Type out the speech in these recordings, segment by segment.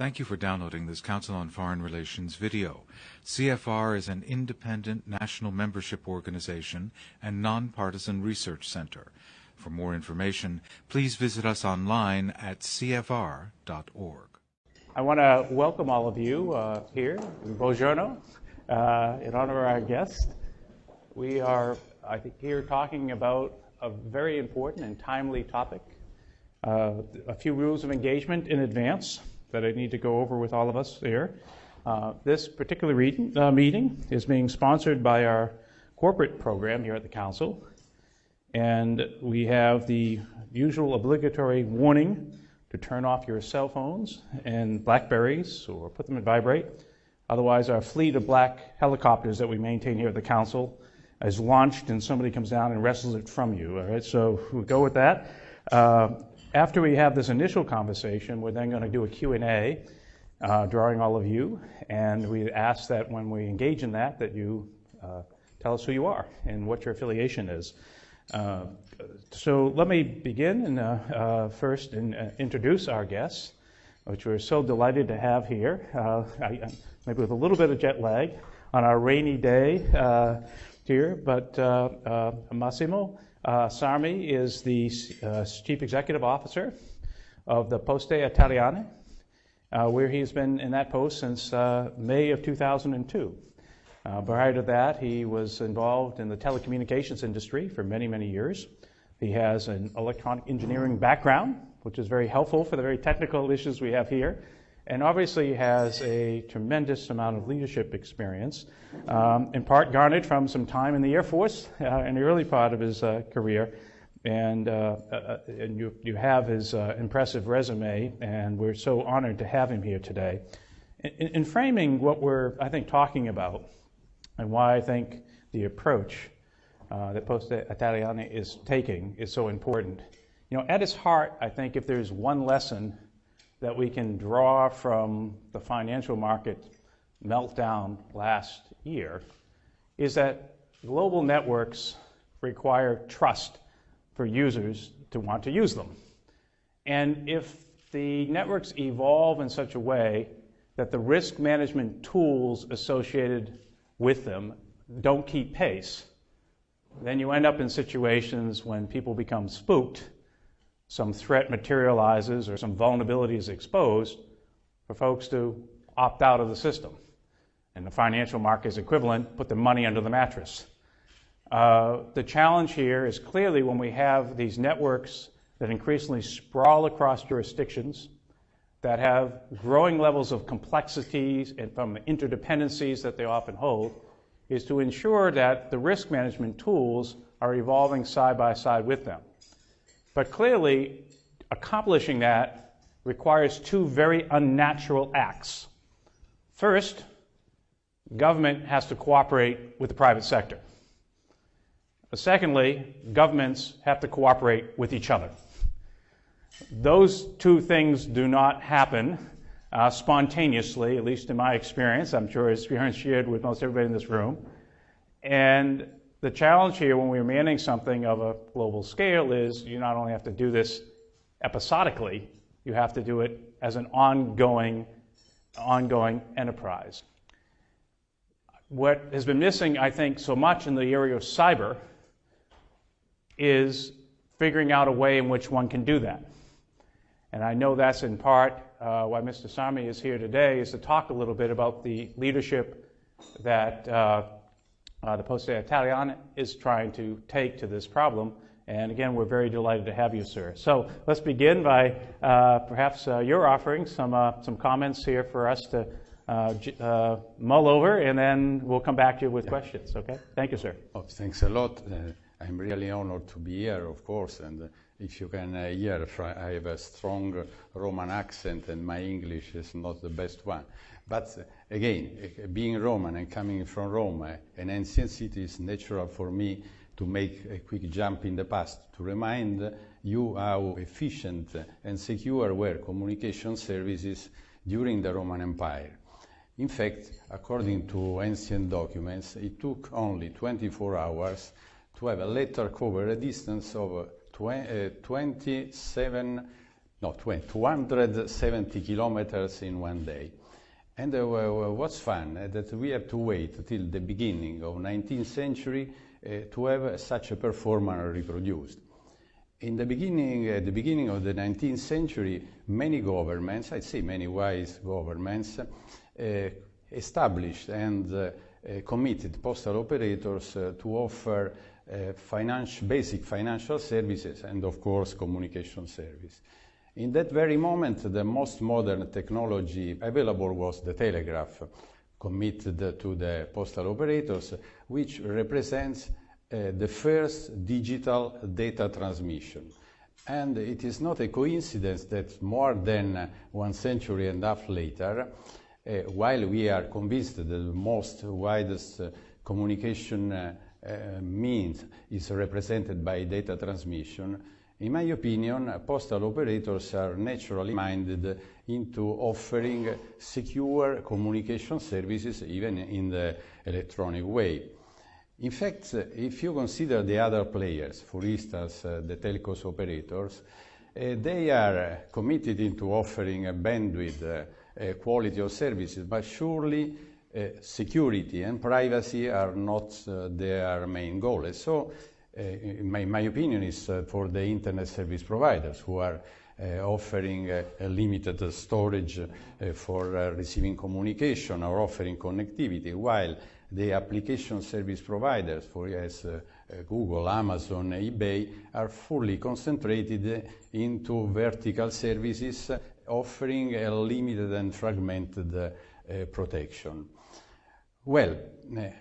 Thank you for downloading this Council on Foreign Relations video. CFR is an independent national membership organization and nonpartisan research center. For more information, please visit us online at cfr.org. I want to welcome all of you here. Buongiorno, in honor of our guest. We are, I think, here talking about a very important and timely topic. A few rules of engagement in advance that I need to go over with all of us here. This particular meeting is being sponsored by our corporate program here at the Council. And we have the usual obligatory warning to turn off your cell phones and Blackberries or put them in vibrate. Otherwise, our fleet of black helicopters that we maintain here at the Council is launched and somebody comes down and wrestles it from you. All right, so we'll go with that. After we have this initial conversation, we're then going to do a Q&A, drawing all of you, and we ask that when we engage in that, that you tell us who you are and what your affiliation is. So let me begin and first introduce our guests, which we're so delighted to have here, maybe with a little bit of jet lag on our rainy day here, but Massimo Sarmi is the Chief Executive Officer of the Poste Italiane, where he's been in that post since May of 2002. Prior to that, he was involved in the telecommunications industry for many, many years. He has an electronic engineering background, which is very helpful for the very technical issues we have here, and obviously has a tremendous amount of leadership experience, in part garnered from some time in the Air Force in the early part of his career. And you have his impressive resume, and we're so honored to have him here today. In framing what we're, I think, talking about, and why I think the approach that Poste Italiane is taking is so important. You know, at its heart, I think if there's one lesson that we can draw from the financial market meltdown last year, is that global networks require trust for users to want to use them. And if the networks evolve in such a way that the risk management tools associated with them don't keep pace, then you end up in situations when people become spooked, some threat materializes or some vulnerability is exposed, for folks to opt out of the system. And the financial market's equivalent, put the money under the mattress. The challenge here is clearly when we have these networks that increasingly sprawl across jurisdictions, that have growing levels of complexities and from the interdependencies that they often hold, is to ensure that the risk management tools are evolving side by side with them. But clearly, accomplishing that requires two very unnatural acts. First, government has to cooperate with the private sector. Secondly, governments have to cooperate with each other. Those two things do not happen spontaneously, at least in my experience. I'm sure it's experience shared with most everybody in this room. And the challenge here when we're managing something of a global scale is you not only have to do this episodically, you have to do it as an ongoing enterprise. What has been missing, I think, so much in the area of cyber is figuring out a way in which one can do that. And I know that's in part why Mr. Sarmi is here today, is to talk a little bit about the leadership that the Poste Italiane is trying to take to this problem. And again, we're very delighted to have you, sir. So let's begin by perhaps you're offering some comments here for us to mull over, and then we'll come back to you with questions, okay? Thank you, sir. Oh, thanks a lot. I'm really honored to be here, of course, and if you can hear, I have a strong Roman accent and my English is not the best one. But again, being Roman and coming from Rome, an ancient city, is natural for me to make a quick jump in the past to remind you how efficient and secure were communication services during the Roman Empire. In fact, according to ancient documents, it took only 24 hours to have a letter cover a distance of 27 no, 270 kilometers in one day. And what's fun that we have to wait till the beginning of 19th century to have such a performance reproduced. In the beginning, at the beginning of the 19th century, many governments, I'd say many wise governments, established and committed postal operators to offer basic financial services and, of course, communication service. In that very moment, the most modern technology available was the telegraph, committed to the postal operators, which represents the first digital data transmission. And it is not a coincidence that more than 1 century and a half later, while we are convinced that the most widest communication means is represented by data transmission, in my opinion, postal operators are naturally minded into offering secure communication services even in the electronic way. In fact, if you consider the other players, for instance, the telcos operators, they are committed into offering a bandwidth, quality of services, but surely security and privacy are not their main goal. And so, in my opinion, is for the internet service providers who are offering a limited storage for receiving communication or offering connectivity, while the application service providers, for Google, Amazon, eBay, are fully concentrated into vertical services offering a limited and fragmented protection. Well,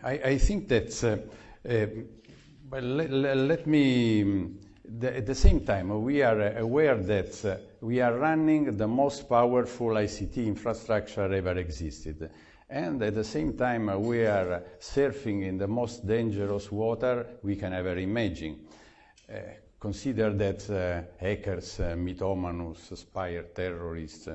I think that but let me, at the same time, we are aware that we are running the most powerful ICT infrastructure ever existed. And at the same time, we are surfing in the most dangerous water we can ever imagine. Consider that hackers, mythomanoes, spy terrorists,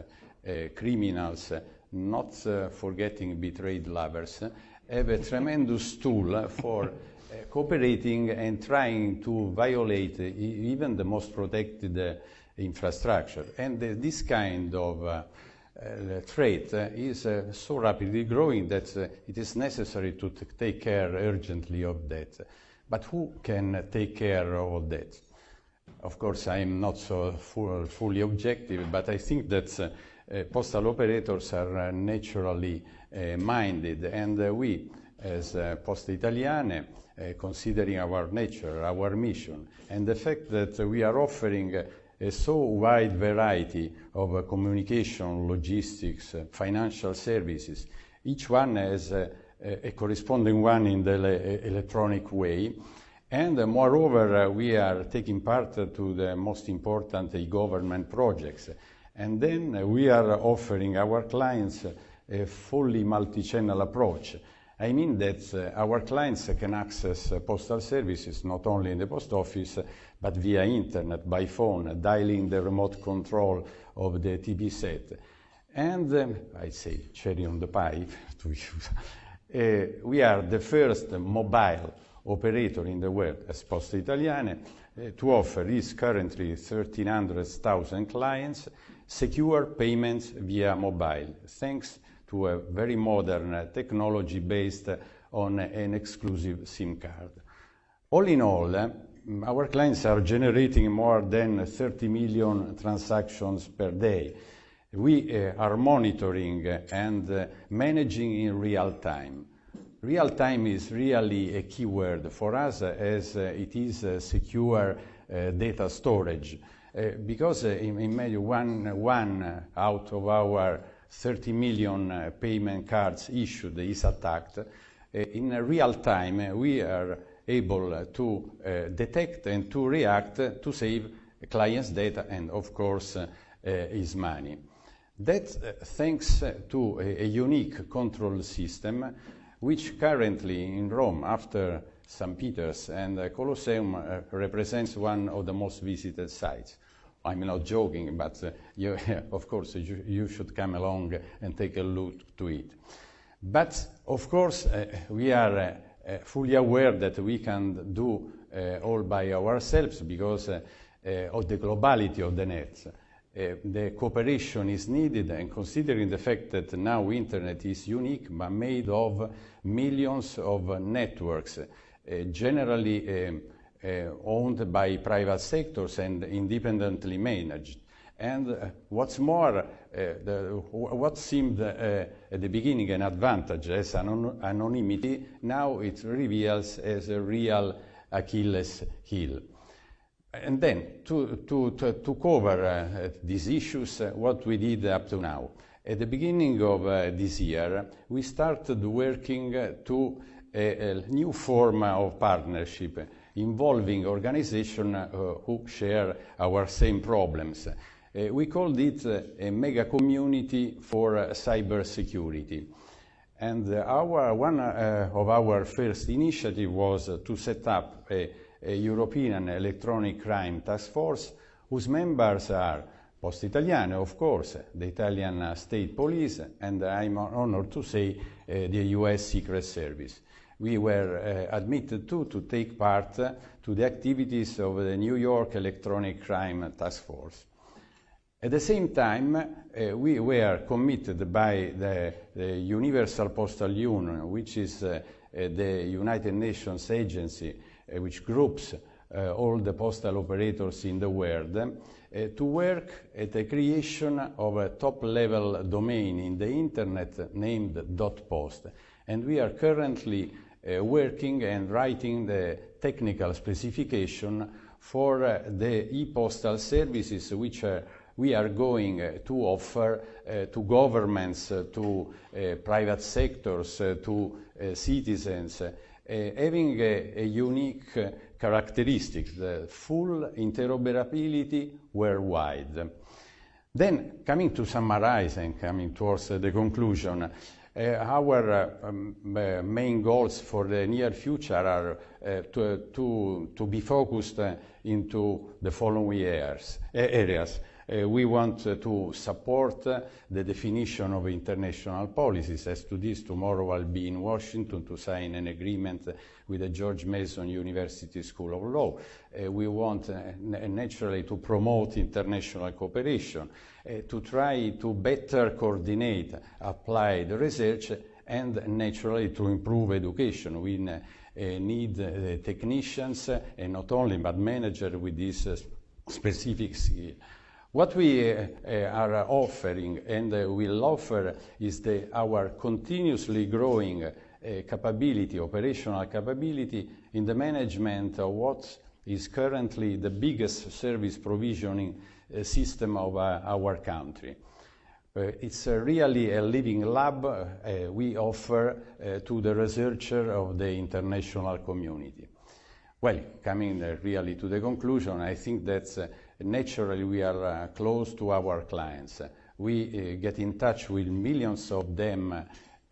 criminals, not forgetting betrayed lovers, have a tremendous tool for cooperating and trying to violate even the most protected infrastructure. And this kind of threat is so rapidly growing that it is necessary to take care urgently of that. But who can take care of that? Of course, I am not so fully objective, but I think that postal operators are naturally minded, and we, as Poste Italiane, considering our nature, our mission, and the fact that we are offering a so wide variety of communication, logistics, financial services, each one has a corresponding one in the electronic way. And moreover, we are taking part to the most important e-government projects. And then we are offering our clients a fully multi-channel approach. I mean that our clients can access postal services not only in the post office, but via internet, by phone, dialing the remote control of the TV set. And I say cherry on the pie to use. We are the first mobile operator in the world as Poste Italiane to offer its currently 1,300,000 clients secure payments via mobile, thanks to a very modern technology based on an exclusive SIM card. All in all, our clients are generating more than 30 million transactions per day. We are monitoring and managing in real time. Real time is really a key word for us, as it is secure data storage. Because in maybe one out of our 30 million payment cards issued is attacked, in real time we are able to detect and to react to save clients' data and, of course, his money. That thanks to a unique control system, which currently in Rome, after St. Peter's and Colosseum, represents one of the most visited sites. I'm not joking, but of course you should come along and take a look to it. But of course we are fully aware that we can do all by ourselves because of the globality of the net. the cooperation is needed, and considering the fact that now internet is unique but made of millions of networks, generally owned by private sectors and independently managed. And what's more, what seemed at the beginning an advantage as anonymity, now it reveals as a real Achilles heel. And then, to cover these issues, what we did up to now. At the beginning of this year, we started working to a new form of partnership involving organizations who share our same problems. We called it a mega community for cybersecurity. And one of our first initiatives was to set up a European electronic crime task force whose members are Poste Italiane, of course, the Italian state police, and I'm honored to say the US Secret Service. We were admitted to take part to the activities of the New York Electronic Crime Task Force. At the same time, we were committed by the Universal Postal Union, which is the United Nations agency which groups all the postal operators in the world, to work at the creation of a top-level domain in the internet named .post. And we are currently working and writing the technical specification for the e-postal services which we are going to offer to governments, to private sectors, to citizens, having a unique characteristic, the full interoperability worldwide. Then, coming to summarize and coming towards the conclusion, our main goals for the near future are to be focused into the following areas. We want to support the definition of international policies. As to this, tomorrow I'll be in Washington to sign an agreement with the George Mason University School of Law. We want naturally to promote international cooperation, to try to better coordinate applied research, and naturally to improve education. We need technicians, and not only, but managers with this specific skill. What we are offering and will offer is our continuously growing capability, operational capability in the management of what is currently the biggest service provisioning system of our country. It's really a living lab we offer to the researcher of the international community. Well, coming really to the conclusion, I think that naturally we are close to our clients. We get in touch with millions of them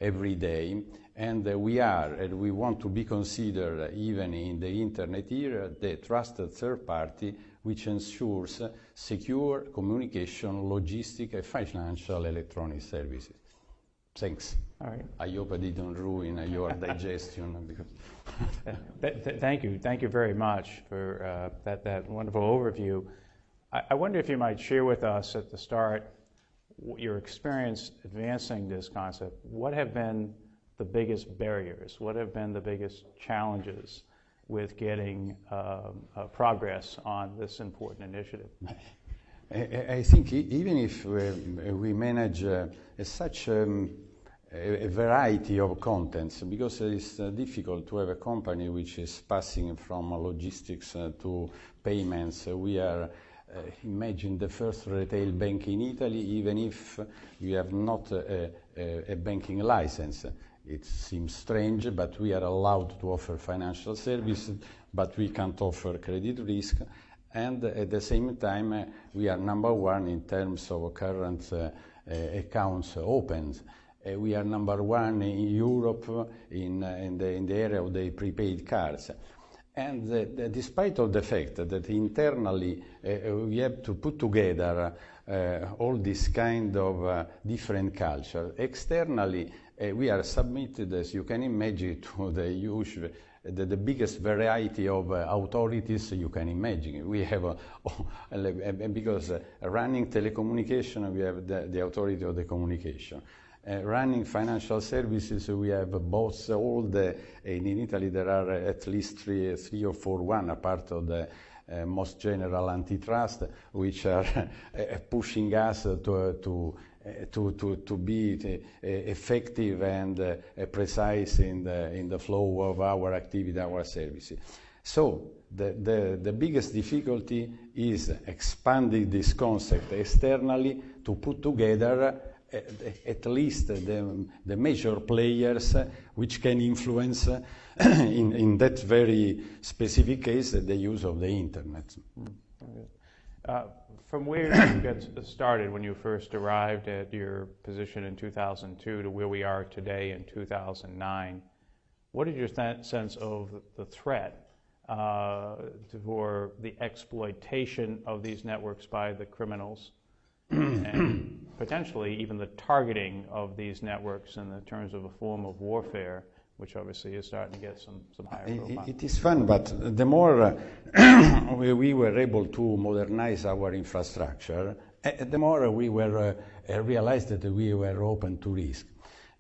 every day, and we want to be considered, even in the internet era, the trusted third party which ensures secure communication, logistic, and financial electronic services. Thanks. All right. I hope I didn't ruin your digestion. Because Thank you. Thank you very much for that wonderful overview. I wonder if you might share with us at the start your experience advancing this concept. What have been the biggest barriers? What have been the biggest challenges with getting progress on this important initiative? I think even if we manage such a variety of contents, because it's difficult to have a company which is passing from logistics to payments. We are imagine the first retail bank in Italy, even if we have not a banking license. It seems strange, but we are allowed to offer financial services, but we can't offer credit risk. And at the same time, we are number one in terms of current accounts opened. We are number one in Europe in the area of the prepaid cards. And despite of the fact that internally we have to put together all this kind of different culture, externally we are submitted, as you can imagine, to the huge the biggest variety of authorities you can imagine. We have, because running telecommunication, we have the authority of the communication. Running financial services, we have both in Italy there are at least three or four, one apart of the most general antitrust, which are pushing us to be effective and precise in the flow of our activity, our services. So the biggest difficulty is expanding this concept externally to put together at least the major players which can influence in that very specific case the use of the internet. From where you got started when you first arrived at your position in 2002 to where we are today in 2009, what is your sense of the threat for the exploitation of these networks by the criminals and potentially even the targeting of these networks in the terms of a form of warfare, which obviously is starting to get some higher profile? It is fun, but the more we were able to modernize our infrastructure, the more we were realized that we were open to risk.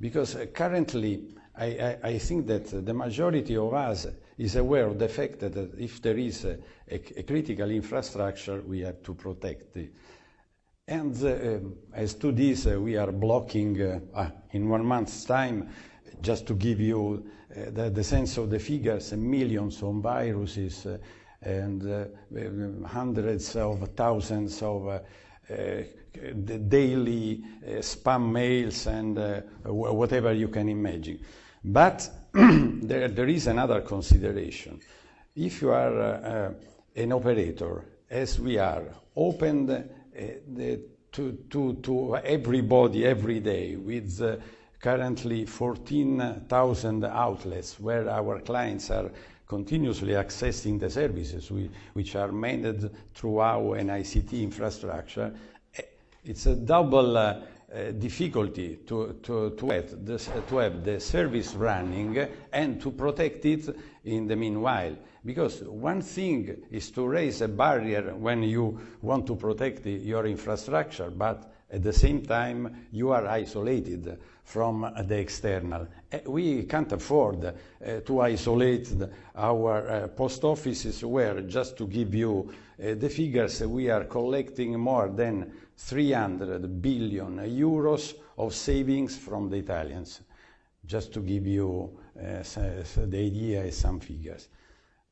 Because currently, I think that the majority of us is aware of the fact that if there is a critical infrastructure, we have to protect it. And as to this, we are blocking in 1 month's time, just to give you the sense of the figures, millions of viruses and hundreds of thousands of daily spam mails and whatever you can imagine. But there is another consideration. If you are an operator, as we are, open to everybody every day with currently 14,000 outlets where our clients are continuously accessing the services which are managed through our ICT infrastructure. It's a double difficulty to have the service running and to protect it in the meanwhile. Because one thing is to raise a barrier when you want to protect your infrastructure, but at the same time you are isolated from the external. We can't afford to isolate our post offices where, just to give you the figures, we are collecting more than 300 billion euros of savings from the Italians, just to give you the idea and some figures.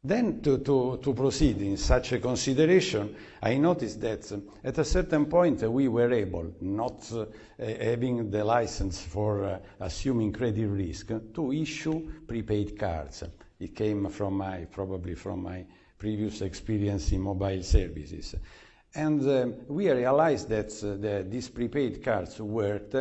Then to proceed in such a consideration, I noticed that at a certain point we were able, not having the license for assuming credit risk, to issue prepaid cards. It came from probably from my previous experience in mobile services. And we realized that these prepaid cards worked.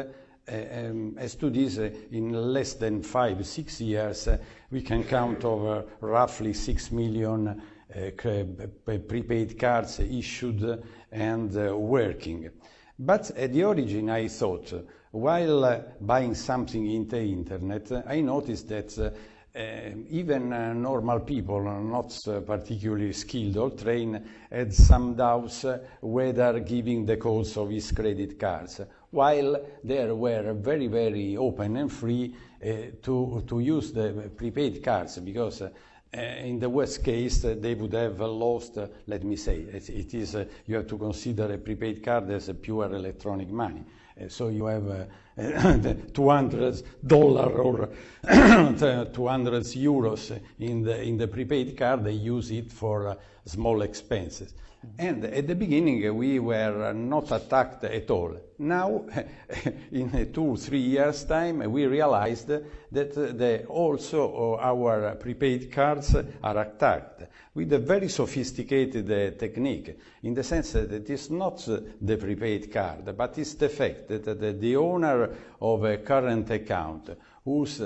As to this, in less than 5-6 years, we can count over roughly 6 million prepaid cards issued and working. But at the origin, I thought, while buying something in the internet, I noticed that even normal people, not particularly skilled or trained, had some doubts whether giving the codes of his credit cards, while they were very, very open and free to use the prepaid cards, because in the worst case they would have lost, let me say, it is you have to consider a prepaid card as a pure electronic money. So you have $200 or 200 euros in the prepaid card. They use it for small expenses. And at the beginning, we were not attacked at all. Now, in 2-3 years' time, we realized that also our prepaid cards are attacked with a very sophisticated technique, in the sense that it is not the prepaid card, but it's the fact that the owner of a current account whose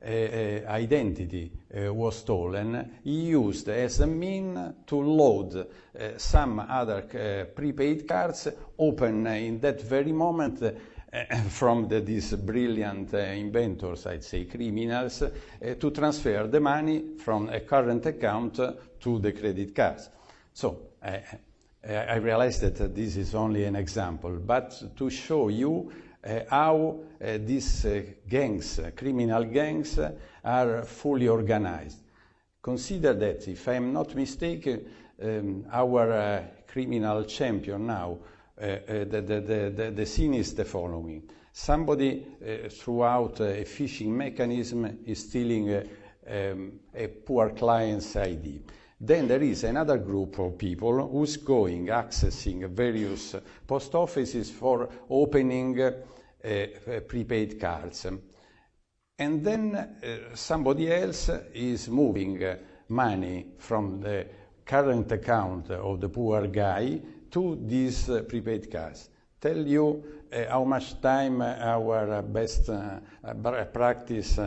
identity was stolen, he used as a mean to load some other prepaid cards, open in that very moment from these brilliant inventors, I'd say criminals, to transfer the money from a current account to the credit cards. So I realize that this is only an example, but to show you how these gangs, criminal gangs, are fully organized. Consider that, if I'm not mistaken, our criminal champion now, the scene is the following. Somebody, throughout a phishing mechanism, is stealing a poor client's ID. Then there is another group of people who's accessing various post offices for opening prepaid cards. And then somebody else is moving money from the current account of the poor guy to these prepaid cards. Tell you how much time our best practice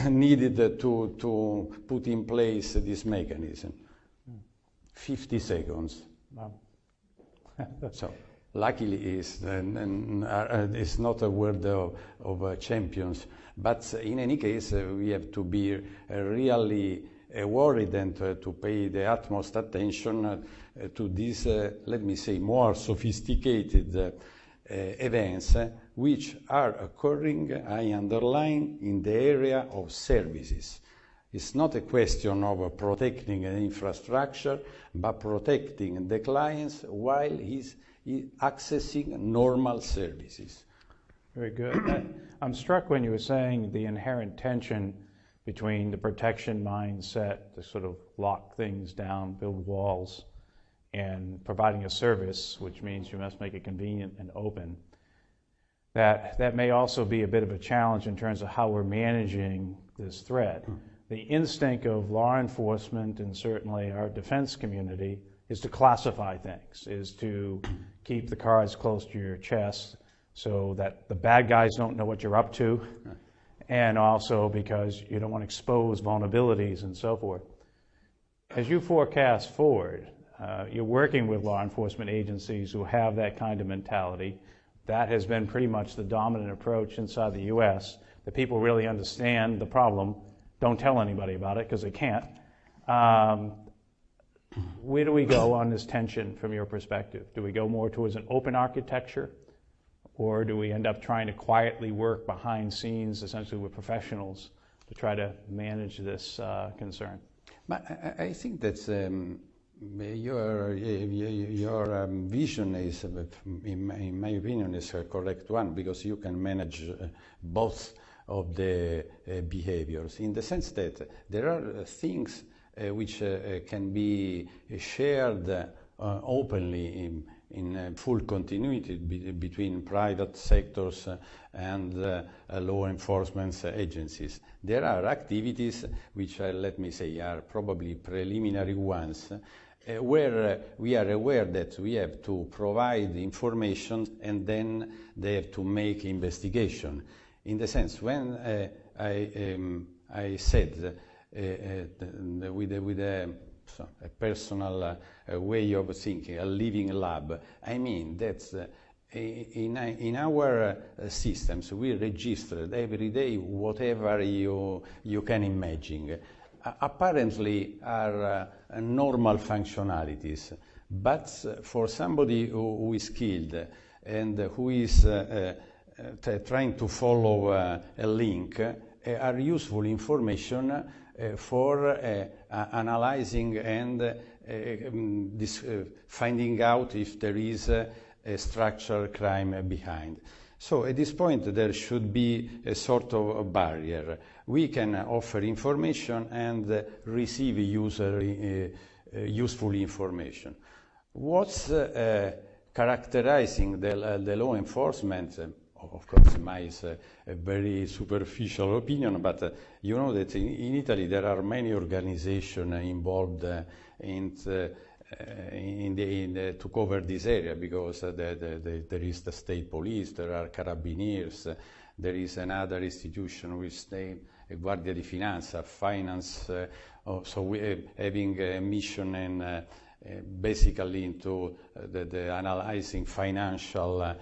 needed to put in place this mechanism. 50 seconds. Wow. So, luckily, it's not a word of champions, but in any case, we have to be really worried and to pay the utmost attention to these, let me say, more sophisticated events which are occurring, I underline, in the area of services. It's not a question of protecting an infrastructure, but protecting the clients while he's accessing normal services. Very good. I'm struck when you were saying the inherent tension between the protection mindset to sort of lock things down, build walls, and providing a service, which means you must make it convenient and open. That may also be a bit of a challenge in terms of how we're managing this threat. The instinct of law enforcement and certainly our defense community is to classify things, is to keep the cards close to your chest so that the bad guys don't know what you're up to, and also because you don't want to expose vulnerabilities and so forth. As you forecast forward, you're working with law enforcement agencies who have that kind of mentality. That has been pretty much the dominant approach inside the U.S. The people really understand the problem, don't tell anybody about it because they can't. Where do we go on this tension from your perspective? Do we go more towards an open architecture, or do we end up trying to quietly work behind scenes, essentially with professionals, to try to manage this concern? But I think that your vision is, in my opinion, is a correct one, because you can manage both of the behaviors, in the sense that there are things which can be shared openly in full continuity between private sectors and law enforcement agencies. There are activities which, let me say, are probably preliminary ones, where we are aware that we have to provide information and then they have to make investigation. In the sense, when I said with a personal way of thinking, a living lab, I mean that in our systems we registered every day whatever you can imagine. Apparently are normal functionalities, but for somebody who is skilled and who is trying to follow a link, are useful information for analyzing and finding out if there is a structural crime behind. So at this point there should be a sort of a barrier. We can offer information and receive useful information. What's characterizing the law enforcement, of course, mine is a very superficial opinion, but you know that in Italy there are many organizations involved to cover this area, because there is the state police, there are carabiniers, there is another institution which name Guardia di Finanza, finance. So we having a mission basically into the analyzing financial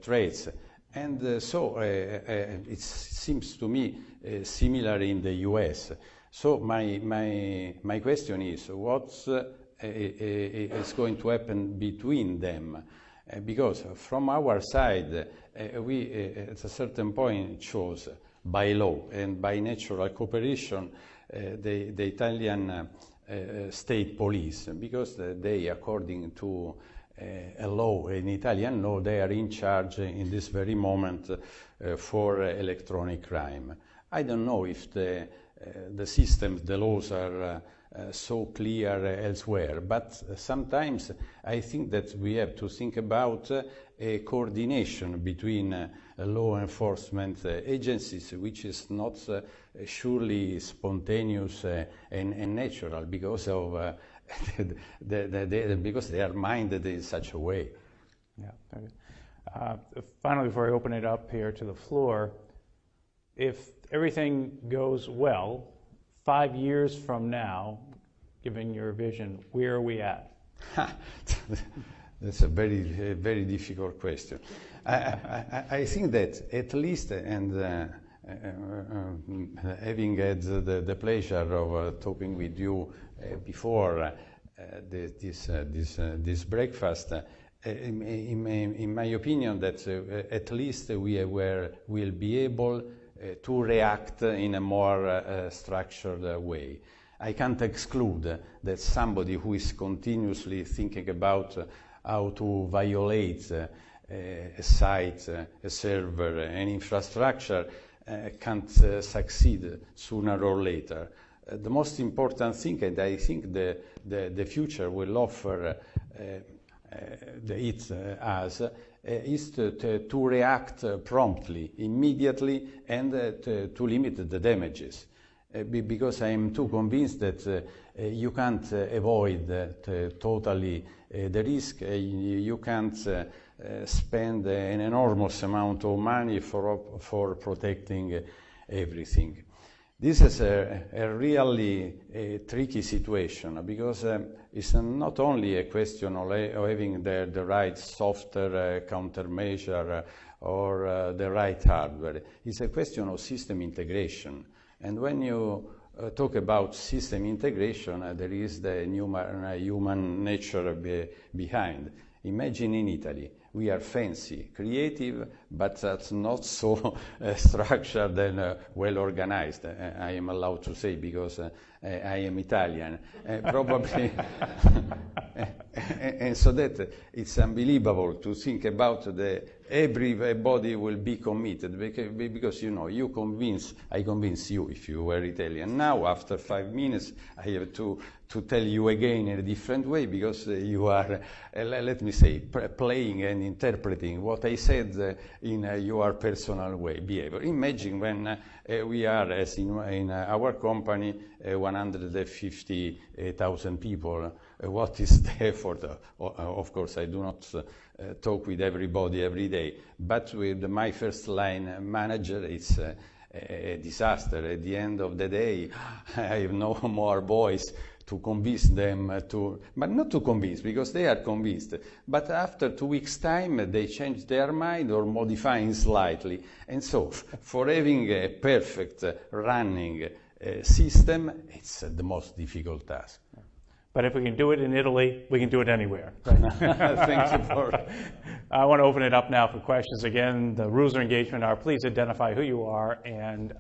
trades. And so it seems to me similar in the US. So my question is, what is going to happen between them? Because from our side, we at a certain point chose by law and by natural cooperation the Italian state police, because they, according to a law, an Italian law, they are in charge in this very moment for electronic crime. I don't know if the systems, the laws are so clear elsewhere, but sometimes I think that we have to think about a coordination between law enforcement agencies, which is not surely spontaneous and natural because of because they are minded in such a way. Yeah. Okay. Finally, before I open it up here to the floor, if everything goes well, 5 years from now, given your vision, where are we at? That's a very difficult question. I think that at least, and having had the pleasure of talking with you before this breakfast, in my opinion, that at least we will be able to react in a more structured way. I can't exclude that somebody who is continuously thinking about how to violate a site, a server, an infrastructure can't succeed sooner or later. The most important thing, and I think the future will offer us, is to react promptly, immediately, and to limit the damages. Because I am too convinced that you can't avoid totally the risk. You can't spend an enormous amount of money for protecting everything. This is a really tricky situation, because it's not only a question of having the right software countermeasure or the right hardware. It's a question of system integration. And when you talk about system integration, there is the human nature behind. Imagine in Italy, we are fancy, creative, but that's not so structured and well organized. I am allowed to say, because I am Italian, probably. And so that it's unbelievable to think about everybody will be committed, because you know, I convince you if you were Italian. Now, after 5 minutes, I have to tell you again in a different way, because you are, let me say, playing and interpreting what I said in your personal way, behavior. Imagine when we are, as in our company, 150,000 people. What is the effort? Of course, I do not talk with everybody every day, but with my first line manager, it's a disaster. At the end of the day, I have no more voice to convince them but not to convince, because they are convinced. But after 2 weeks' time, they change their mind or modifying slightly. And so, for having a perfect running system, it's the most difficult task. But if we can do it in Italy, we can do it anywhere. Right? Thank you for... I want to open it up now for questions. Again, the rules of engagement are, please identify who you are and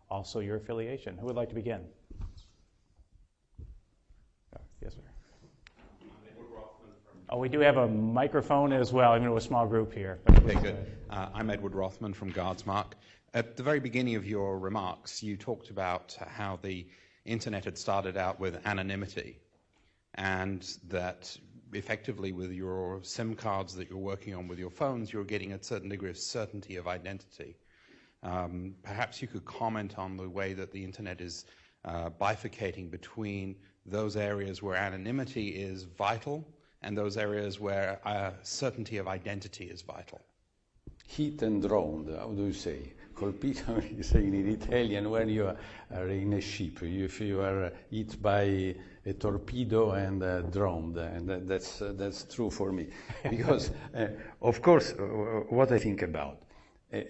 also your affiliation. Who would like to begin? Yes, sir. Oh, we do have a microphone as well, even though a small group here. Okay, good. I'm Edward Rothman from Guardsmark. At the very beginning of your remarks, you talked about how the internet had started out with anonymity, and that effectively with your SIM cards that you're working on with your phones, you're getting a certain degree of certainty of identity. Perhaps you could comment on the way that the internet is bifurcating between those areas where anonymity is vital and those areas where certainty of identity is vital. Hit and run, how do you say? colpito is in Italian when you are in a ship, if you are hit by a torpedo and drowned, and that's true for me. Because, of course, what I think about,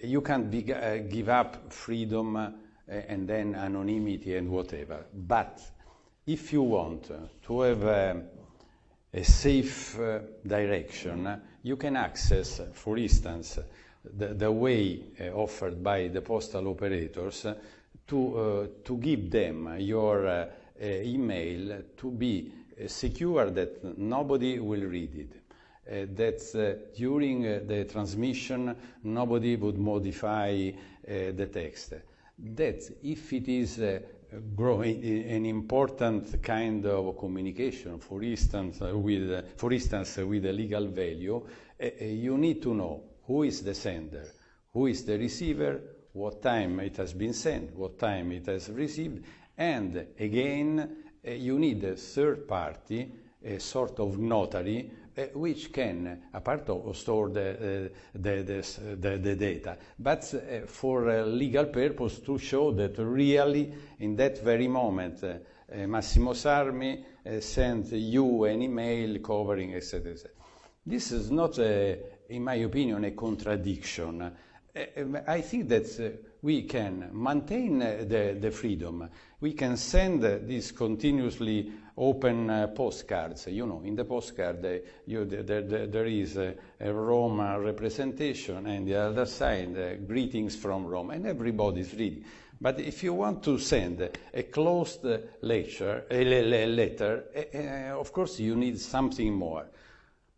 you can't give up freedom and then anonymity and whatever, but if you want to have a safe direction, you can access, for instance, the way offered by the postal operators to give them your email to be secure that nobody will read it. That during the transmission nobody would modify the text. That if it is growing an important kind of communication, for instance with a legal value, you need to know who is the sender, who is the receiver, what time it has been sent, what time it has received, and again you need a third party, a sort of notary, which can, apart of store the data, but for a legal purpose to show that really in that very moment Massimo Sarmi sent you an email covering, etc. This is not, in my opinion, a contradiction. I think that we can maintain the freedom. We can send these continuously open postcards. You know, in the postcard there is a Rome representation, and the other side greetings from Rome, and everybody's reading. But if you want to send a closed letter, of course you need something more.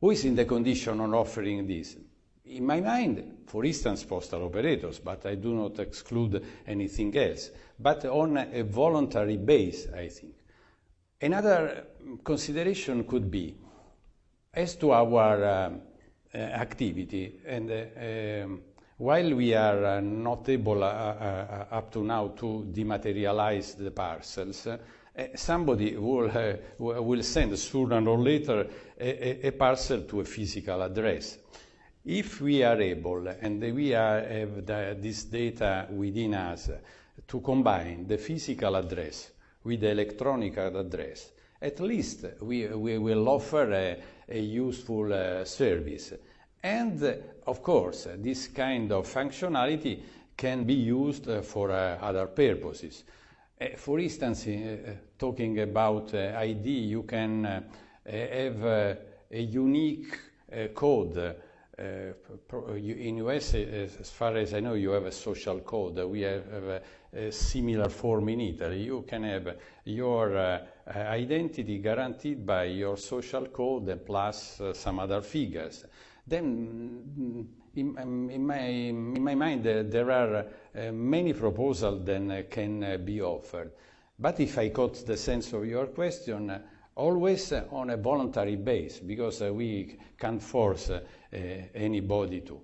Who is in the condition of offering this? In my mind, for instance, postal operators, but I do not exclude anything else, but on a voluntary base, I think. Another consideration could be, as to our activity, and while we are not able up to now to dematerialize the parcels, somebody will send sooner or later a parcel to a physical address. If we are able, and we have this data within us, to combine the physical address with the electronic address, at least we will offer a useful service. And of course, this kind of functionality can be used for other purposes. For instance, talking about ID, you can have a unique code. In US, as far as I know, you have a social code. We have a similar form in Italy. You can have your identity guaranteed by your social code plus some other figures. Then, in my mind, there are many proposals that can be offered. But if I caught the sense of your question, always on a voluntary base, because we can't force anybody to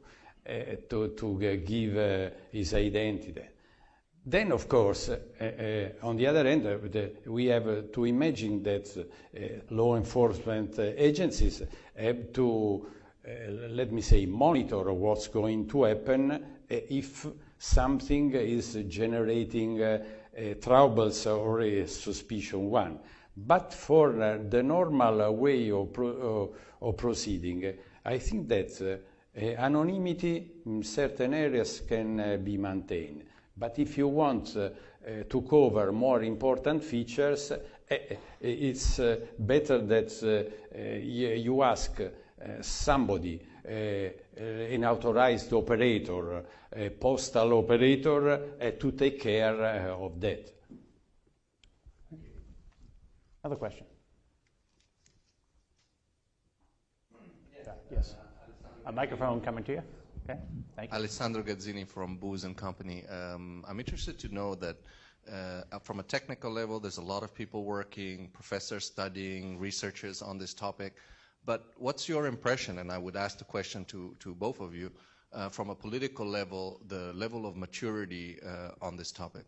give his identity. Then, of course, on the other hand, we have to imagine that law enforcement agencies have to, let me say, monitor what's going to happen if something is generating troubles or a suspicion one. But for the normal way of proceeding, I think that anonymity in certain areas can be maintained. But if you want to cover more important features, it's better that you ask somebody, an authorized operator, a postal operator, to take care of that. Another question. Yes. A microphone coming to you. Okay, thank you. Alessandro Gazzini from Booz & Company. I'm interested to know that from a technical level, there's a lot of people working, professors studying, researchers on this topic. But what's your impression, and I would ask the question to both of you, from a political level, the level of maturity on this topic?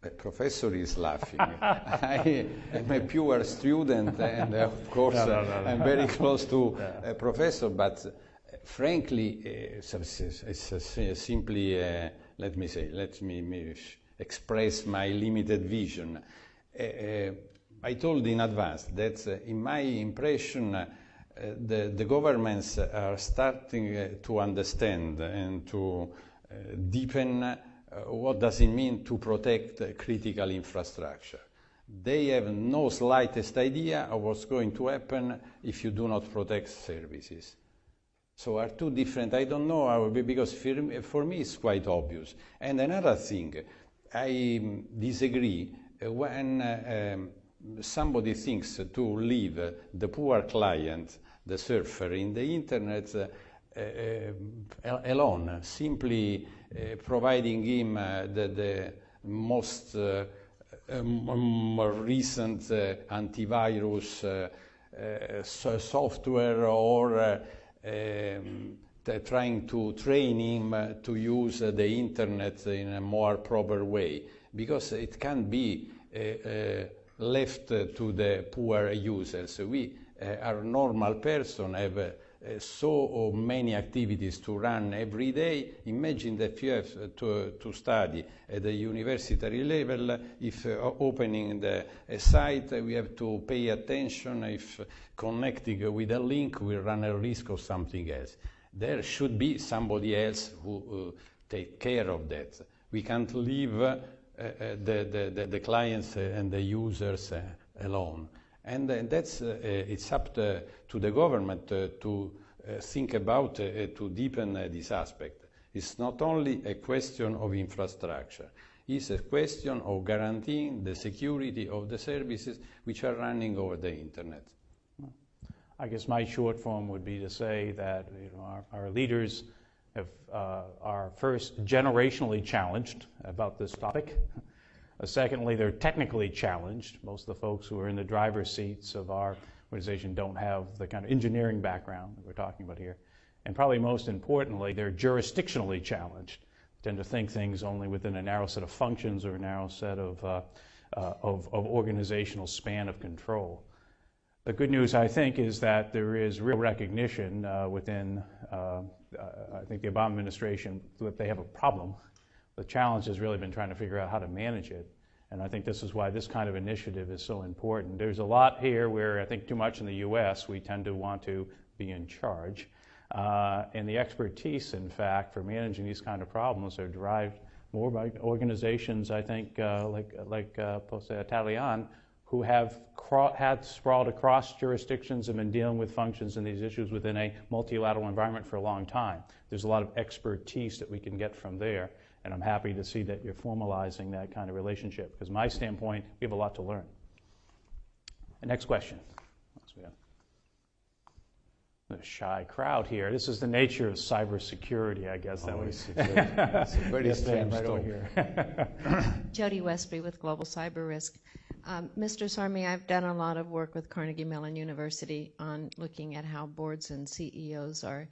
The professor is laughing. I am a pure student, and of course I'm very close to a professor, but frankly, it's simply, let me express my limited vision. I told in advance that, in my impression, the governments are starting to understand and to deepen what does it mean to protect critical infrastructure. They have no slightest idea of what's going to happen if you do not protect services. So are two different, I don't know how, because for me it's quite obvious. And another thing, I disagree when somebody thinks to leave the poor client, the surfer in the internet, alone, simply providing him the most recent antivirus software, or trying to train him to use the internet in a more proper way, because it can't be left to the poor users. We are normal person, have so many activities to run every day. Imagine that you have to study at the university level. If opening a site, we have to pay attention. If connecting with a link, we run a risk of something else. There should be somebody else who take care of that. We can't leave the clients and the users alone. And that's it's up to the government to think about to deepen this aspect. It's not only a question of infrastructure. It's a question of guaranteeing the security of the services which are running over the internet. I guess my short form would be to say that our leaders are first generationally challenged about this topic. Secondly, they're technically challenged. Most of the folks who are in the driver's seats of our organization don't have the kind of engineering background that we're talking about here. And probably most importantly, they're jurisdictionally challenged. They tend to think things only within a narrow set of functions or a narrow set of organizational span of control. The good news, I think, is that there is real recognition within, I think, the Obama administration that they have a problem. The challenge has really been trying to figure out how to manage it. And I think this is why this kind of initiative is so important. There's a lot here where I think too much in the US, we tend to want to be in charge. And the expertise, in fact, for managing these kind of problems are derived more by organizations, I think, like Poste Italiane, who have had sprawled across jurisdictions and been dealing with functions and these issues within a multilateral environment for a long time. There's a lot of expertise that we can get from there. And I'm happy to see that you're formalizing that kind of relationship, because my standpoint, we have a lot to learn. The next question. We have a shy crowd here. This is the nature of cybersecurity, I guess. It's a very strange right over here. Jody Westby with Global Cyber Risk. Mr. Sarmi, I've done a lot of work with Carnegie Mellon University on looking at how boards and CEOs are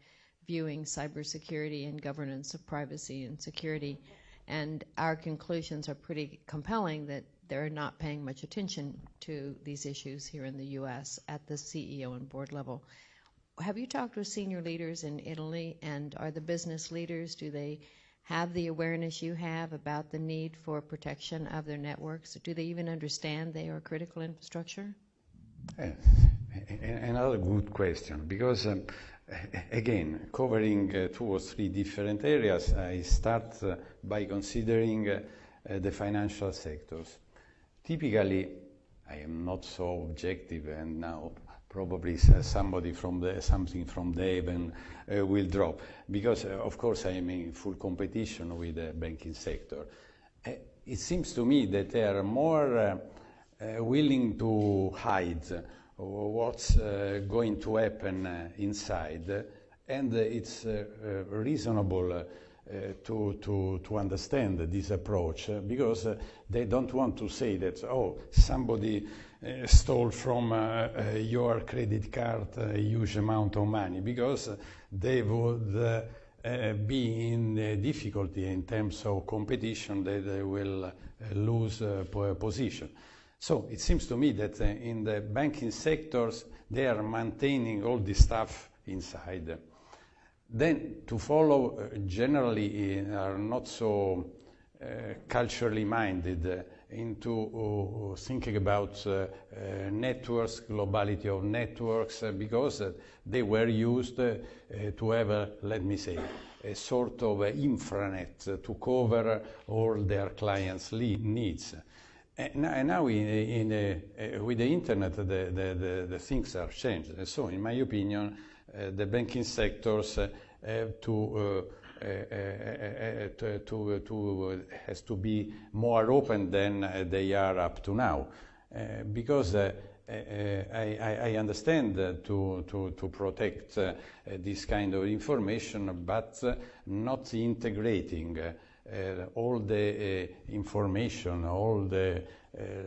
viewing cybersecurity and governance of privacy and security. And our conclusions are pretty compelling that they're not paying much attention to these issues here in the U.S. at the CEO and board level. Have you talked with senior leaders in Italy, and are the business leaders, do they have the awareness you have about the need for protection of their networks? Do they even understand they are critical infrastructure? Another good question, because again, covering 2 or 3 different areas, I start by considering the financial sectors. Typically, I am not so objective, and now probably something from the heaven will drop, because of course I am in full competition with the banking sector. It seems to me that they are more willing to hide what's going to happen inside, and it's reasonable to understand this approach, because they don't want to say that, oh, somebody stole from your credit card a huge amount of money, because they would be in difficulty in terms of competition, that they will lose position. So it seems to me that in the banking sectors, they are maintaining all this stuff inside. Then to follow generally are not so culturally minded into thinking about networks, globality of networks, because they were used to have, let me say, a sort of intranet to cover all their clients' needs. And now with the internet, the things are changed. And so, in my opinion, the banking sectors have has to be more open than they are up to now, because I understand to protect this kind of information, but not integrating all the information, all the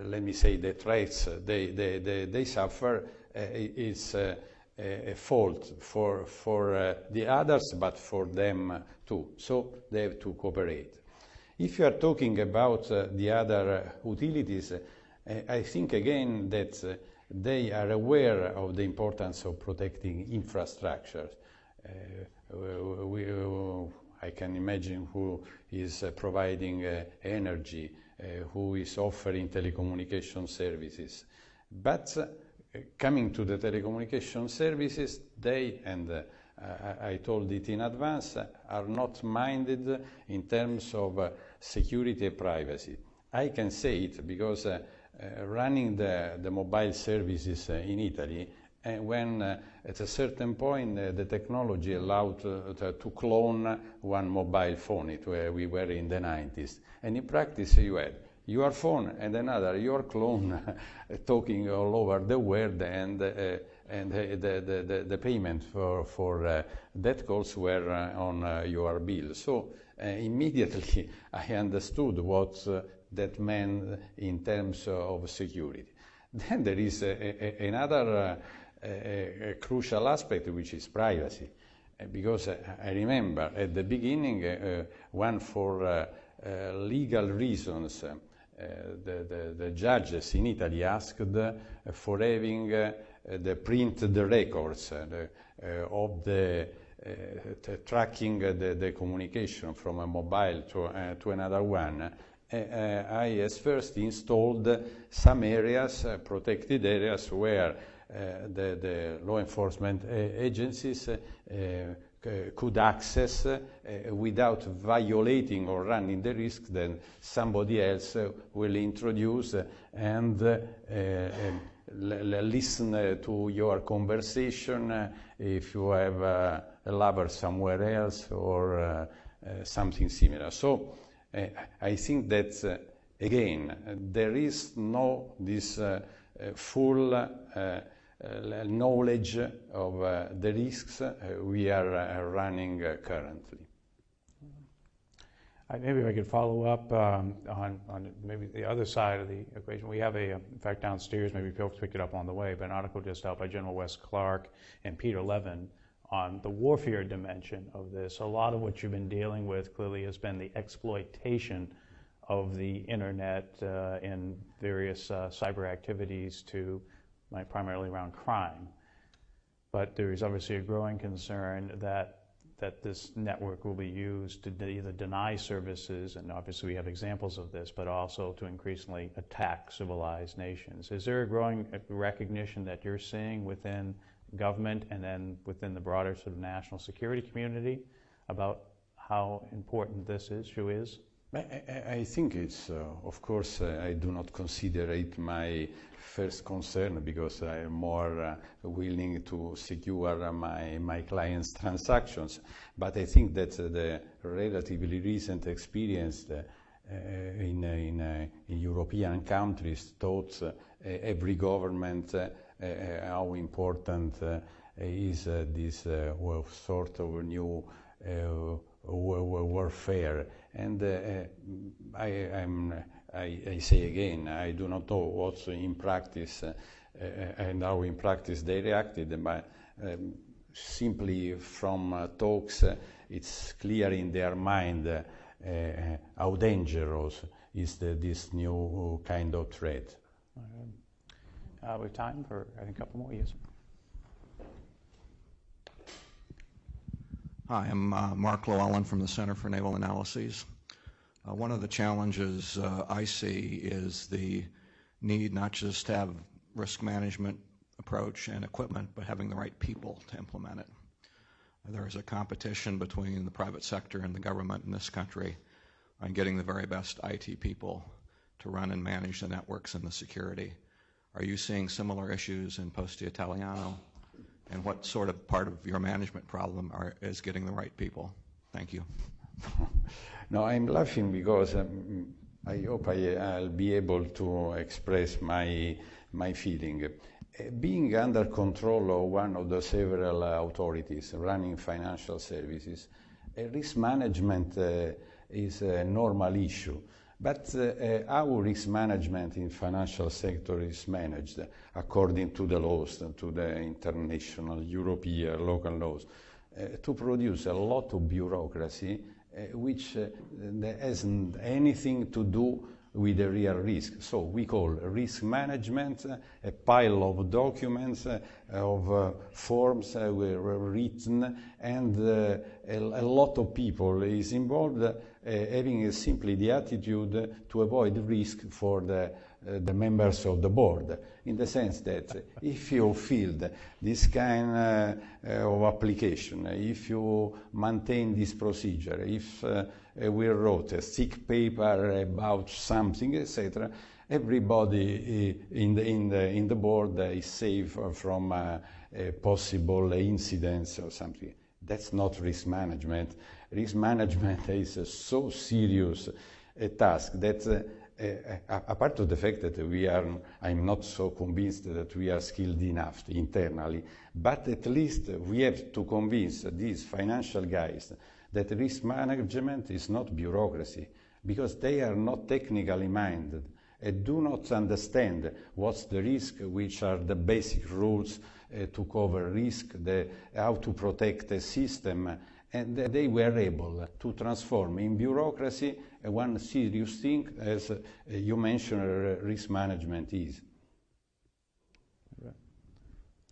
let me say the threats they suffer is a fault for the others, but for them too. So they have to cooperate. If you are talking about the other utilities, I think again that they are aware of the importance of protecting infrastructure. I can imagine who is providing energy, who is offering telecommunication services. But coming to the telecommunication services, they, and I told it in advance, are not minded in terms of security and privacy. I can say it because running the mobile services in Italy, when at a certain point the technology allowed to clone one mobile phone, we were in the 90s, and in practice you had your phone and another your clone talking all over the world, and the payment for that calls were on your bill. So immediately I understood what that meant in terms of security. Then there is another crucial aspect, which is privacy, because I remember at the beginning, one for legal reasons, the judges in Italy asked for having the printed records of the tracking the communication from a mobile to another one. I as first installed some areas, protected areas, where the law enforcement agencies could access without violating or running the risk that somebody else will introduce and listen to your conversation if you have a lover somewhere else or something similar. So I think that again there is no this full knowledge of the risks we are running currently. Maybe I could follow up on maybe the other side of the equation. We have in fact downstairs, maybe folks picked it up on the way, but an article just out by General Wes Clark and Peter Levin on the warfare dimension of this. A lot of what you've been dealing with clearly has been the exploitation of the internet in various cyber activities to primarily around crime. But there is obviously a growing concern that this network will be used to either deny services, and obviously we have examples of this, but also to increasingly attack civilized nations. Is there a growing recognition that you're seeing within government and then within the broader sort of national security community about how important this issue is? I think it's, of course, I do not consider it my first concern, because I am more willing to secure my clients' transactions. But I think that the relatively recent experience in European countries taught every government how important is this sort of new warfare. And I say again, I do not know what in practice and how in practice they reacted, but simply from talks, it's clear in their mind how dangerous is this new kind of threat. We have time for, I think, a couple more. Yes. Hi, I'm Mark Llewellyn from the Center for Naval Analyses. One of the challenges I see is the need not just to have risk management approach and equipment, but having the right people to implement it. There is a competition between the private sector and the government in this country on getting the very best IT people to run and manage the networks and the security. Are you seeing similar issues in Poste Italiane? And what sort of part of your management problem is getting the right people? Thank you. No, I'm laughing because I hope I'll be able to express my feeling. Being under control of one of the several authorities running financial services, risk management is a normal issue. But how risk management in financial sector is managed according to the laws, to the international, European, local laws, to produce a lot of bureaucracy which hasn't anything to do with the real risk. So we call risk management a pile of documents, of forms written, and a lot of people is involved, having simply the attitude to avoid risk for the members of the board, in the sense that if you filled this kind of application, if you maintain this procedure, if we wrote a thick paper about something, etc., everybody in the board is safe from possible incidents or something. That's not risk management. Risk management is a so serious task that apart from the fact that I'm not so convinced that we are skilled enough internally, but at least we have to convince these financial guys that risk management is not bureaucracy, because they are not technically minded and do not understand what's the risk, which are the basic rules to cover risk, how to protect the system, and they were able to transform in bureaucracy one serious thing, as you mentioned, risk management is.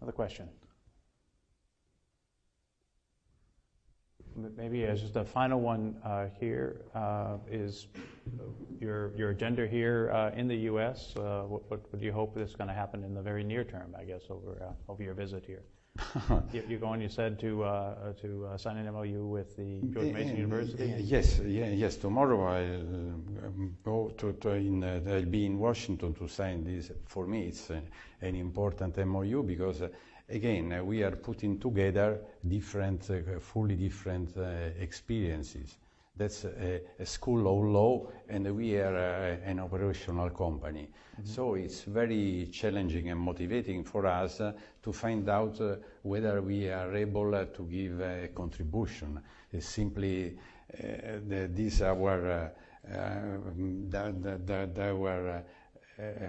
Another question? Maybe as just a final one here is your agenda here in the U.S. What do you hope is going to happen in the very near term, I guess, over your visit here? You're going, you said, to sign an MOU with the George Mason University? Yes. Tomorrow I'll be in Washington to sign this. For me, it's an important MOU because, again, we are putting together different, fully different experiences. That's a school of law, and we are an operational company. Mm-hmm. So it's very challenging and motivating for us to find out whether we are able to give a contribution. It's simply this our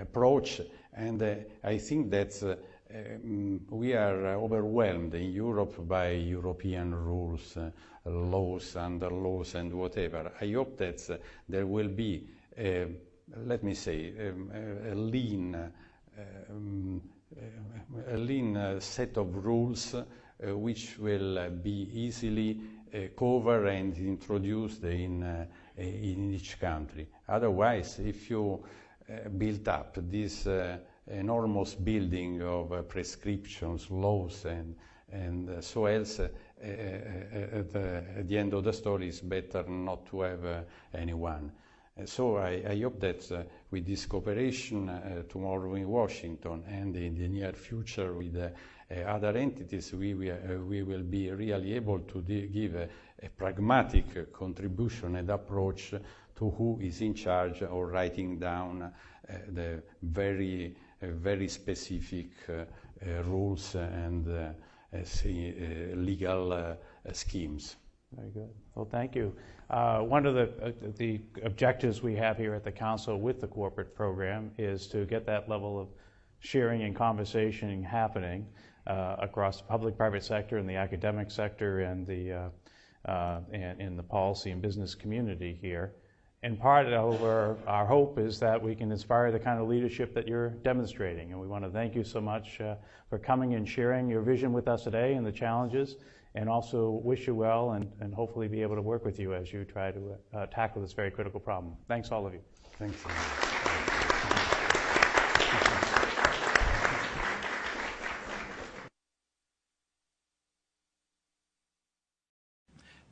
approach, and I think that we are overwhelmed in Europe by European rules, laws, under laws, and whatever. I hope that there will be, let me say, a lean set of rules which will be easily covered and introduced in each country. Otherwise, if you build up this enormous building of prescriptions, laws, and so else, at the end of the story, it's better not to have anyone. So I hope that with this cooperation tomorrow in Washington and in the near future with other entities, we will be really able to give a pragmatic contribution and approach to who is in charge of writing down the very specific rules and legal schemes. Very good. Well, thank you. One of the objectives we have here at the Council with the corporate program is to get that level of sharing and conversation happening across the public-private sector and the academic sector and in the policy and business community here. And part of our hope is that we can inspire the kind of leadership that you're demonstrating. And we want to thank you so much for coming and sharing your vision with us today and the challenges. and also wish you well and hopefully be able to work with you as you try to tackle this very critical problem. Thanks, all of you. Thanks.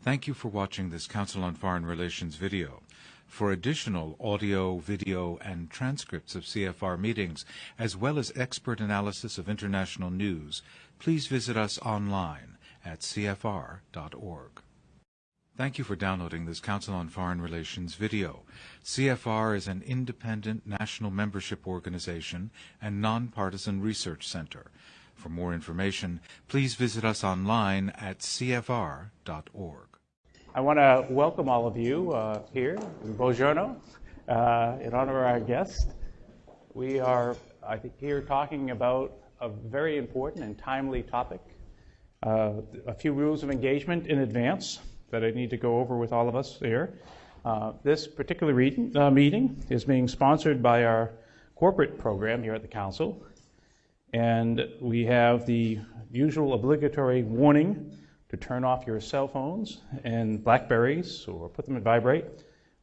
Thank you for watching this Council on Foreign Relations video. For additional audio, video, and transcripts of CFR meetings, as well as expert analysis of international news, please visit us online at cfr.org. Thank you for downloading this Council on Foreign Relations video. CFR is an independent national membership organization and nonpartisan research center. For more information, please visit us online at cfr.org. I want to welcome all of you here. Buongiorno. In honor of our guest, we are, I think, here talking about a very important and timely topic. A few rules of engagement in advance that I need to go over with all of us here. This particular meeting is being sponsored by our corporate program here at the Council. And we have the usual obligatory warning to turn off your cell phones and Blackberries or put them in vibrate.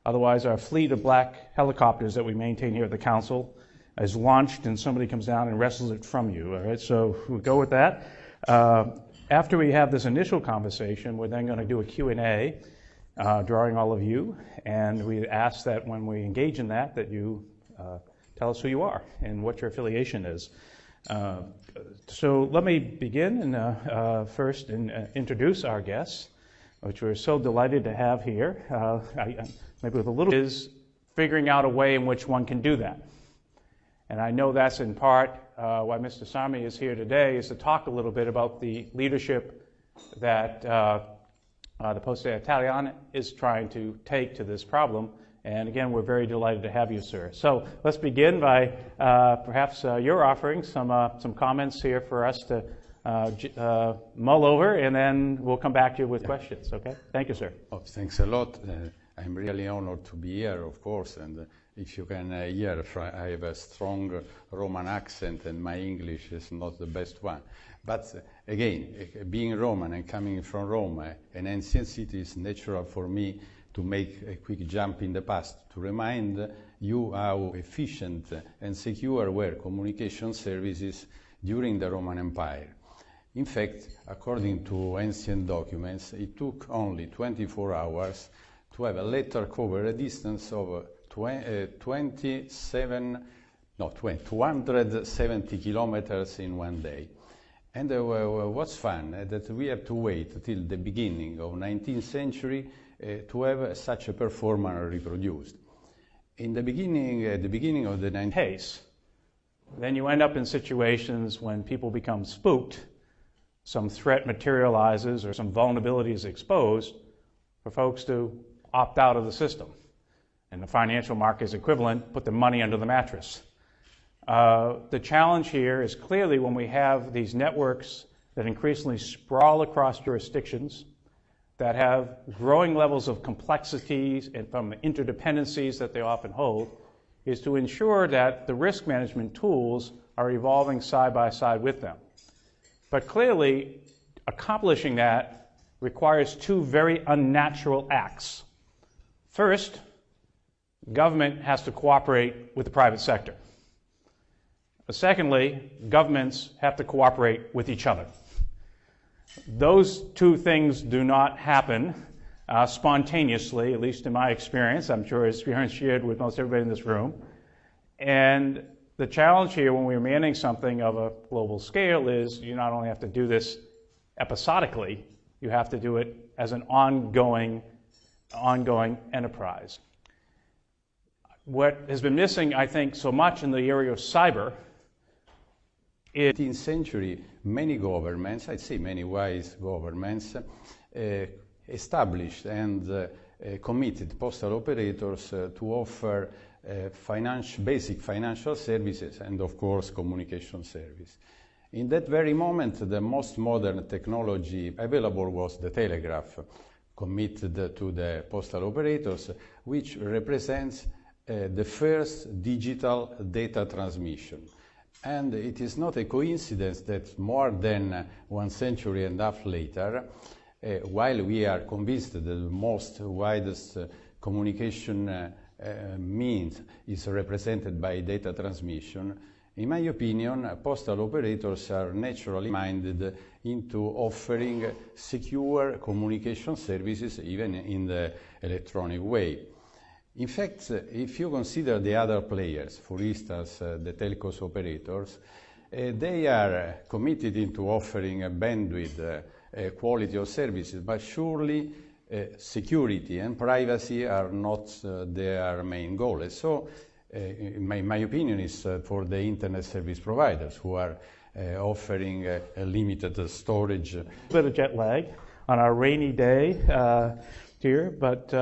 Otherwise, our fleet of black helicopters that we maintain here at the Council is launched and somebody comes down and wrestles it from you. All right, so we'll go with that. After we have this initial conversation, we're then going to do a Q&A, drawing all of you. And we ask that when we engage in that, that you tell us who you are and what your affiliation is. So let me begin and first introduce our guests, which we're so delighted to have here. Maybe with a little is figuring out a way in which one can do that. And I know that's in part why Mr. Sarmi is here today, is to talk a little bit about the leadership that the Poste Italiane is trying to take to this problem. And again, we're very delighted to have you, sir. So let's begin by perhaps you're offering some comments here for us to mull over, and then we'll come back to you with questions, okay? Thank you, sir. Oh, thanks a lot. I'm really honored to be here, of course, and if you can hear, I have a strong Roman accent and my English is not the best one. But again, being Roman and coming from Rome, an ancient city, is natural for me to make a quick jump in the past, to remind you how efficient and secure were communication services during the Roman Empire. In fact, according to ancient documents, it took only 24 hours to have a letter cover a distance of 270 kilometers in one day. And what's fun that we have to wait till the beginning of 19th century to have such a performance reproduced. In the beginning, at the beginning of the 19th case, then you end up in situations when people become spooked, some threat materializes or some vulnerability is exposed for folks to opt out of the system. And the financial market's equivalent, put the money under the mattress. The challenge here is clearly when we have these networks that increasingly sprawl across jurisdictions, that have growing levels of complexities and from the interdependencies that they often hold, is to ensure that the risk management tools are evolving side by side with them. But clearly, accomplishing that requires two very unnatural acts. First, government has to cooperate with the private sector. Secondly, governments have to cooperate with each other. Those two things do not happen spontaneously, at least in my experience. I'm sure it's experience shared with most everybody in this room. And the challenge here when we're managing something of a global scale is you not only have to do this episodically, you have to do it as an ongoing enterprise. What has been missing, I think, so much in the area of cyber is... 18th century, many governments, I'd say many wise governments, established and committed postal operators to offer basic financial services and, of course, communication service. In that very moment, the most modern technology available was the telegraph, committed to the postal operators, which represents the first digital data transmission. And it is not a coincidence that more than 1 century and a half later, while we are convinced that the most widest communication means is represented by data transmission, in my opinion, postal operators are naturally minded into offering secure communication services even in the electronic way. In fact, if you consider the other players, for instance, the telcos operators, they are committed into offering a bandwidth, quality of services, but surely security and privacy are not their main goal. So, my opinion is for the internet service providers who are offering a limited storage. A bit of jet lag on our rainy day here, but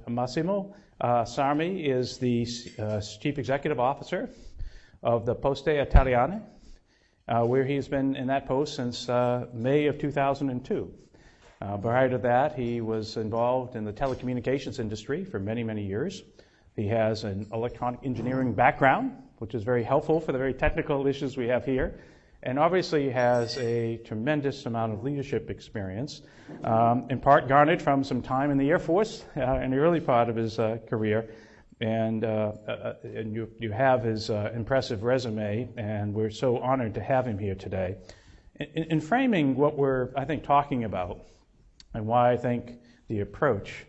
Massimo Sarmi is the Chief Executive Officer of the Poste Italiane, where he's been in that post since May of 2002. Prior to that, he was involved in the telecommunications industry for many, many years. He has an electronic engineering background, which is very helpful for the very technical issues we have here, and obviously has a tremendous amount of leadership experience, in part garnered from some time in the Air Force in the early part of his career. And you have his impressive resume, and we're so honored to have him here today. In framing what we're, I think, talking about, and why I think the approach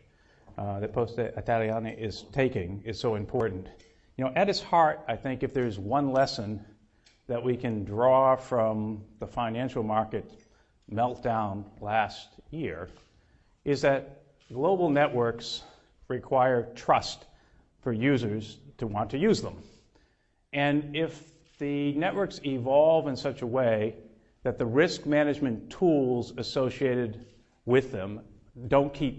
that Poste Italiane is taking is so important. You know, at its heart, I think if there's one lesson that we can draw from the financial market meltdown last year, is that global networks require trust for users to want to use them. And if the networks evolve in such a way that the risk management tools associated with them don't keep